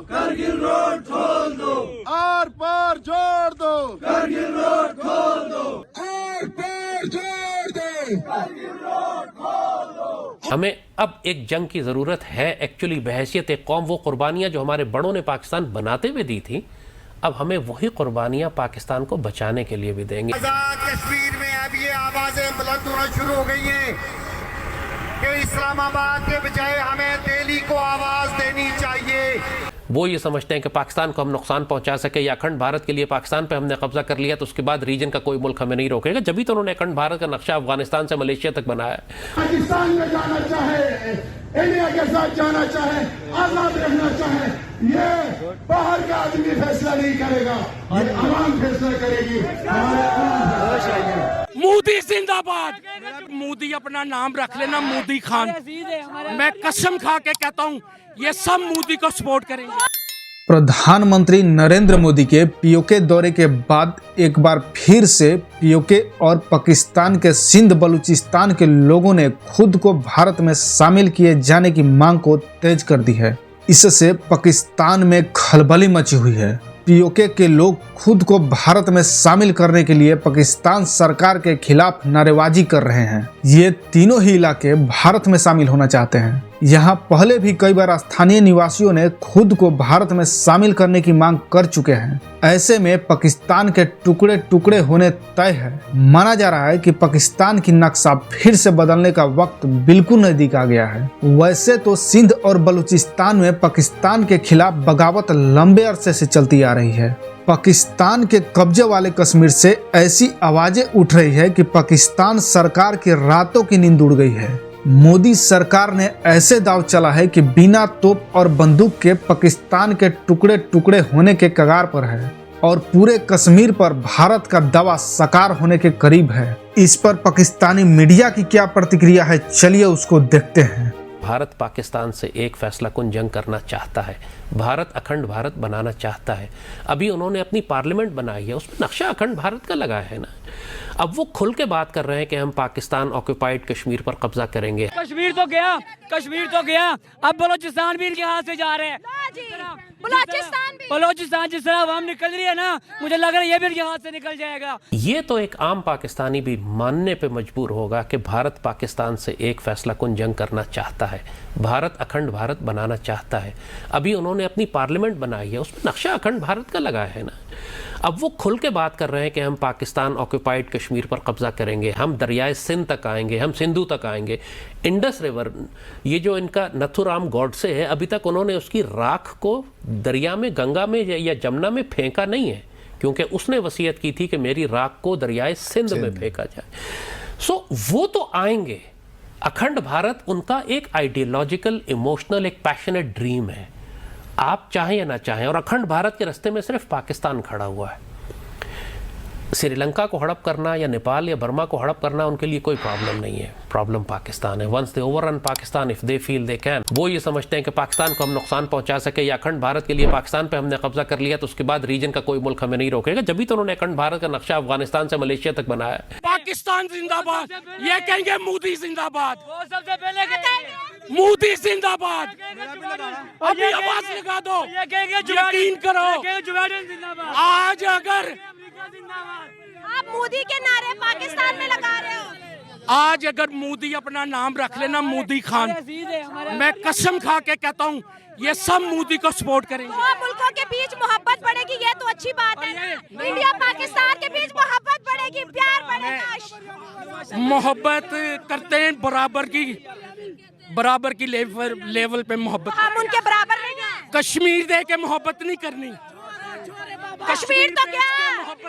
Kargil road खोल दो, are पार जोड़ दो, करगिल रोड खोल दो, आर पार जोड़ दो, करगिल रोड खोल दो। हमें अब एक जंग की जरूरत है एक्चुअली बहैसियत एक कौम। वो कुर्बानियां जो हमारे बड़ों ने पाकिस्तान बनाते हुए दी थी, अब हमें वही कुर्बानियां पाकिस्तान को बचाने के लिए भी देंगे। आजाद कश्मीर में अब ये आवाजें बुलंद होना शुरू हो गई हैं कि इस्लामाबाद के बजाय हमें दिल्ली को आवाज देनी चाहिए। वो ये समझते हैं कि पाकिस्तान को हम नुकसान पहुंचा सके या अखंड भारत के लिए पाकिस्तान पे हमने कब्जा कर लिया तो उसके बाद रीजन का कोई मुल्क हमें नहीं रोकेगा। जब भी तो उन्होंने अखंड भारत का नक्शा अफगानिस्तान से मलेशिया तक बनाया। पाकिस्तान में जाना चाहे, इंडिया के साथ जाना चाहे, आजाद रहना चाहे, ये बाहर का आदमी फैसला नहीं करेगा, ये आवाम फैसला करेगी। मोदी जिंदाबाद। मोदी अपना नाम रख लेना, मोदी खान। मैं कसम खा के कहता हूँ ये सब मोदी को सपोर्ट करेंगे। प्रधानमंत्री नरेंद्र मोदी के पीओके दौरे के बाद एक बार फिर से पीओके और पाकिस्तान के सिंध बलूचिस्तान के लोगों ने खुद को भारत में शामिल किए जाने की मांग को तेज कर दी है। इससे पाकिस्तान में खलबली मची हुई है। पीओके के लोग खुद को भारत में शामिल करने के लिए पाकिस्तान सरकार के खिलाफ नारेबाजी कर रहे हैं। ये तीनों ही इलाके भारत में शामिल होना चाहते हैं। यहाँ पहले भी कई बार स्थानीय निवासियों ने खुद को भारत में शामिल करने की मांग कर चुके हैं। ऐसे में पाकिस्तान के टुकड़े टुकड़े होने तय है। माना जा रहा है कि पाकिस्तान की नक्शा फिर से बदलने का वक्त बिल्कुल नजदीक आ गया है। वैसे तो सिंध और बलूचिस्तान में पाकिस्तान के खिलाफ बगावत लंबे अरसे से चलती आ रही है। पाकिस्तान के कब्जे वाले कश्मीर से ऐसी आवाजें उठ रही है कि पाकिस्तान सरकार की रातों की नींद उड़ गई है। मोदी सरकार ने ऐसे दाव चला है कि बिना तोप और बंदूक के पाकिस्तान के टुकड़े टुकड़े होने के कगार पर है और पूरे कश्मीर पर भारत का दावा साकार होने के करीब है। इस पर पाकिस्तानी मीडिया की क्या प्रतिक्रिया है, चलिए उसको देखते हैं। भारत पाकिस्तान से एक फैसला कुन जंग करना चाहता है। भारत अखंड भारत बनाना चाहता है। अभी उन्होंने अपनी पार्लियामेंट बनाई है, उसमें नक्शा अखंड भारत का लगा है ना। अब वो खुल के बात कर रहे हैं कि हम पाकिस्तान ऑक्युपाइड कश्मीर पर कब्जा करेंगे। कश्मीर तो गया, अब बलोचिस्तान भी इनके हाथ से जा रहे हैं। बलोचिस्तान जिस तरह हम निकल रही है ना, मुझे लग रहा है ये भी इनके हाथ से निकल जाएगा। ये तो एक आम पाकिस्तानी भी मानने पे मजबूर होगा कि भारत पाकिस्तान से एक फैसला कुन जंग करना चाहता है। भारत अखंड भारत बनाना चाहता है। अभी उन्होंने अपनी पार्लियामेंट बनाई है, उसमें नक्शा अखंड भारत का लगा है ना। अब वो खुल के बात कर रहे हैं कि हम पाकिस्तान ऑक्युपाइड कश्मीर पर कब्जा करेंगे, हम दरियाए सिंध तक आएंगे, हम सिंधु तक आएंगे। इंडस रिवर, ये जो इनका नथुराम गॉडसे है, अभी तक उन्होंने उसकी राख को दरिया में, गंगा में या जमुना में फेंका नहीं है, क्योंकि उसने वसीयत की थी कि मेरी राख को दरियाए सिंध में फेंका जाए। सो वो तो आएंगे। अखंड भारत उनका एक आइडियोलॉजिकल, इमोशनल, एक पैशनेट ड्रीम है। आप चाहें या ना चाहें, और अखंड भारत के रास्ते में सिर्फ पाकिस्तान खड़ा हुआ है। श्रीलंका को हड़प करना या नेपाल या बर्मा को हड़प करना उनके लिए कोई प्रॉब्लम नहीं है। प्रॉब्लम पाकिस्तान है। Once they overrun Pakistan if they feel they can. वो ये समझते हैं कि पाकिस्तान को हम नुकसान पहुंचा सके या अखंड भारत के लिए पाकिस्तान पे हमने कब्जा कर लिया तो उसके बाद रीजन का कोई मुल्क हमें नहीं रोकेगा। जब भी तो उन्होंने अखंड भारत का नक्शा अफगानिस्तान से मलेशिया तक बनाया। पाकिस्तान जिंदाबाद, ये कहेंगे मोदी जिंदाबाद। सबसे पहले मोदी जिंदाबाद। अभी आवाज लगा दो, यकीन करो। आज अगर आप मोदी के नारे पाकिस्तान में लगा रहे हो, आज अगर मोदी अपना नाम रख लेना, मोदी खान, मैं कसम खा के कहता हूँ ये सब मोदी को सपोर्ट करेंगे। दो मुल्कों के बीच मोहब्बत बढ़ेगी, ये तो अच्छी बात है। इंडिया पाकिस्तान के बीच मोहब्बत बढ़ेगी, प्यार बढ़ेगा। मोहब्बत करते हैं बराबर की लेवल पे मोहब्बत। हम उनके बराबर नहीं हैं। कश्मीर दे के मोहब्बत नहीं करनी। कश्मीर तो क्या,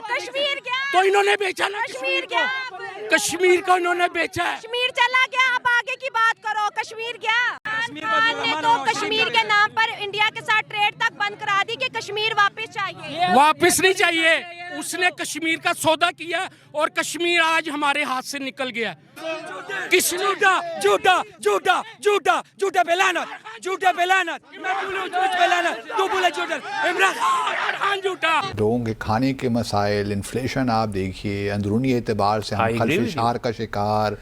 कश्मीर क्या, तो इन्होंने बेचा ना कश्मीर क्या, कश्मीर को इन्होंने बेचा है। कश्मीर चला गया, अब आगे की बात करो। कश्मीर क्या, ने तो कश्मीर के नाम पर इंडिया के साथ ट्रेड तक बंद करा दी कि कश्मीर वापस चाहिए। वापस नहीं चाहिए, उसने कश्मीर का सौदा किया और कश्मीर आज हमारे हाथ से निकल गया। किसने झूठा बेलानत, मैं बोलूं झूठ बेलानत, तू बोले झूठा, इमरान खान झूठा। लोगों के खाने के मसाइल, इन्फ्लेशन आप देखिए, अंदरूनी एतबार से हम खल्फिशार का शिकार,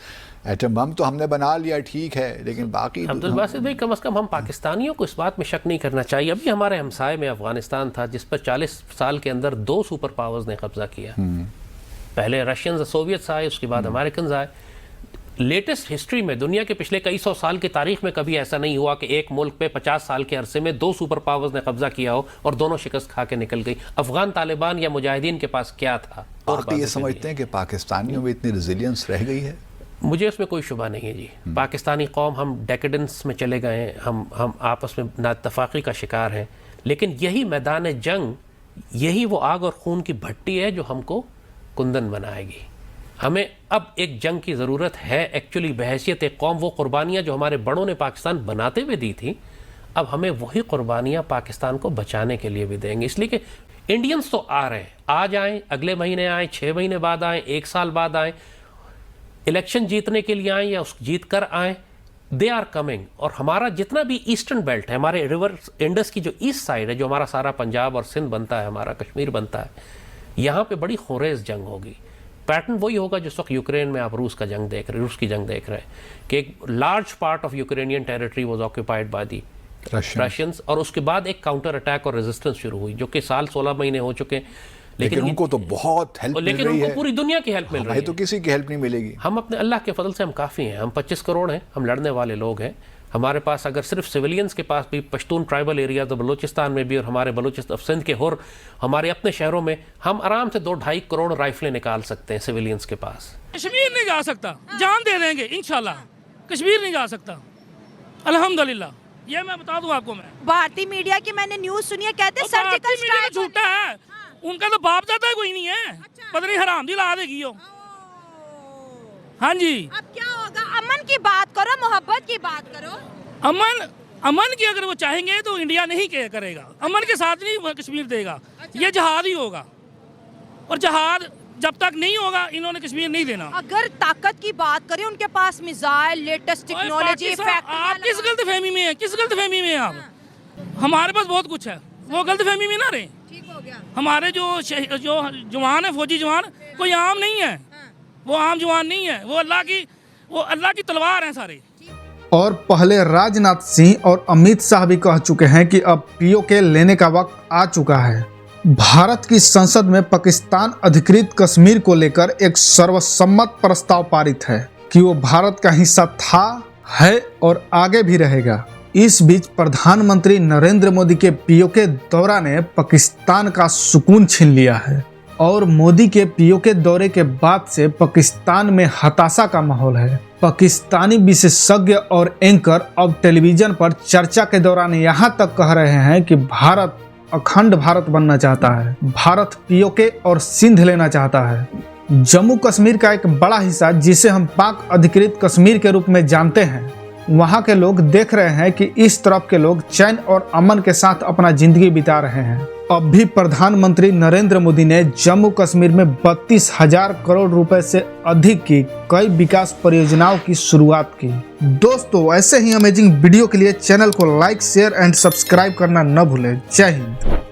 एटम बम तो हमने बना लिया, ठीक है, लेकिन बाकी अब्दुल बासित भाई, कम से कम हम पाकिस्तानियों को इस बात में शक नहीं करना चाहिए। अभी हमारे हमसाए में अफगानिस्तान था जिस पर 40 साल के अंदर 2 सुपर पावर्स ने कब्जा किया। पहले रशियंस, सोवियट्स आए, उसके बाद अमेरिकन आए। लेटेस्ट हिस्ट्री में, दुनिया के पिछले कई सौ साल की तारीख में कभी ऐसा नहीं हुआ कि एक मुल्क पे 50 साल के अरसे में 2 सुपर पावर्स ने कब्जा किया हो और दोनों शिकस्त खा के निकल गई। अफगान तालिबान या मुजाहिदीन के पास क्या था? आप ये समझते हैं कि पाकिस्तानियों में इतनी रेजिलियंस रह गई है? मुझे उसमें कोई शुबा नहीं है जी। पाकिस्तानी कौम, हम डेकेडेंस में चले गए हैं, हम आपस में नाइत्तफाक़ी का शिकार हैं, लेकिन यही मैदान जंग, यही वो आग और खून की भट्टी है जो हमको कुंदन बनाएगी। हमें अब एक जंग की ज़रूरत है एक्चुअली, बहैसियत एक कौम। वो कुर्बानियाँ जो हमारे बड़ों ने पाकिस्तान बनाते हुए दी थी, अब हमें वही कुर्बानियाँ पाकिस्तान को बचाने के लिए भी देंगे। इसलिए कि इंडियंस तो आ रहे हैं, आज आएँ, अगले महीने आएँ, 6 महीने बाद आएँ, 1 साल बाद आएँ, इलेक्शन जीतने के लिए आएँ या उस जीत कर आएँ, दे आर कमिंग। और हमारा जितना भी ईस्टर्न बेल्ट है, हमारे रिवर इंडस की जो ईस्ट साइड है, जो हमारा सारा पंजाब और सिंध बनता है, हमारा कश्मीर बनता है, यहाँ पे बड़ी खुरेज जंग होगी। पैटर्न वही होगा जिस वक्त यूक्रेन में आप रूस की जंग देख रहे हैं कि एक large part of Ukrainian territory was occupied by the Russians, और उसके बाद एक काउंटर अटैक और रेजिस्टेंस शुरू हुई जो कि साल 16 महीने हो चुके हैं। लेकिन उनको तो बहुत हेल्प मिल रही है। लेकिन उनको पूरी दुनिया की हेल्प मिल रही है, तो किसी की हेल्प नहीं मिलेगी। हम अपने अल्लाह के फजल से हम काफ़ी हैं, हम 25 करोड़ हैं, हम लड़ने वाले लोग हैं। हमारे पास अगर सिर्फ सिविलियंस के पास भी, पश्तून ट्राइबल एरिया तो बलूचिस्तान में भी और हमारे बलूचिस्तान सिंध के हुर, हमारे अपने शहरों में हम आराम से 2-2.5 करोड़ राइफलें निकाल सकते हैं सिविलियंस के पास। कश्मीर नहीं जा सकता, जान दे देंगे इंशाल्लाह। कश्मीर नहीं जा सकता, अल्हम्दुलिल्लाह, ये मैं बता दूं आपको। मैं भारतीय मीडिया की मैंने न्यूज सुनी है, कहते हैं सर्जिकल स्ट्राइक झूठा है, उनका तो बाप दादा कोई नहीं है। पता नहीं हराम दी ला देगी हो। हाँ जी, अब क्या होगा? अमन की बात करो, मोहब्बत की बात करो। अमन की अगर वो चाहेंगे तो इंडिया नहीं करेगा, अमन के साथ नहीं कश्मीर देगा। ये जहाद ही होगा, और जहाद जब तक नहीं होगा इन्होंने कश्मीर नहीं देना। अगर ताकत की बात करें, उनके पास मिसाइल, लेटेस्ट टेक्नोलॉजी, आप किस गलतफहमी में है? किस गलतफहमी में है आप? हमारे पास बहुत कुछ है, वो गलतफहमी में ना रहे। ठीक हो गया। हमारे जो जवान है, फौजी जवान, कोई आम नहीं है, वो आम जवान नहीं है, वो अल्लाह की तलवार है सारे। और पहले राजनाथ सिंह और अमित शाह भी कह चुके हैं कि अब पीओके लेने का वक्त आ चुका है। भारत की संसद में पाकिस्तान अधिकृत कश्मीर को लेकर एक सर्वसम्मत प्रस्ताव पारित है कि वो भारत का हिस्सा था, है और आगे भी रहेगा। इस बीच प्रधानमंत्री नरेंद्र मोदी के पीओके दौरा ने पाकिस्तान का सुकून छीन लिया है और मोदी के पीओके दौरे के बाद से पाकिस्तान में हताशा का माहौल है। पाकिस्तानी विशेषज्ञ और एंकर अब टेलीविजन पर चर्चा के दौरान यहाँ तक कह रहे हैं कि भारत अखंड भारत बनना चाहता है, भारत पीओके और सिंध लेना चाहता है। जम्मू कश्मीर का एक बड़ा हिस्सा, जिसे हम पाक अधिकृत कश्मीर के रूप में जानते हैं, वहाँ के लोग देख रहे हैं कि इस तरफ के लोग चैन और अमन के साथ अपना जिंदगी बिता रहे हैं। अब भी प्रधानमंत्री नरेंद्र मोदी ने जम्मू कश्मीर में 32,000 करोड़ रुपए से अधिक की कई विकास परियोजनाओं की शुरुआत की। दोस्तों, ऐसे ही अमेजिंग वीडियो के लिए चैनल को लाइक, शेयर एंड सब्सक्राइब करना न भूलें। जय हिंद।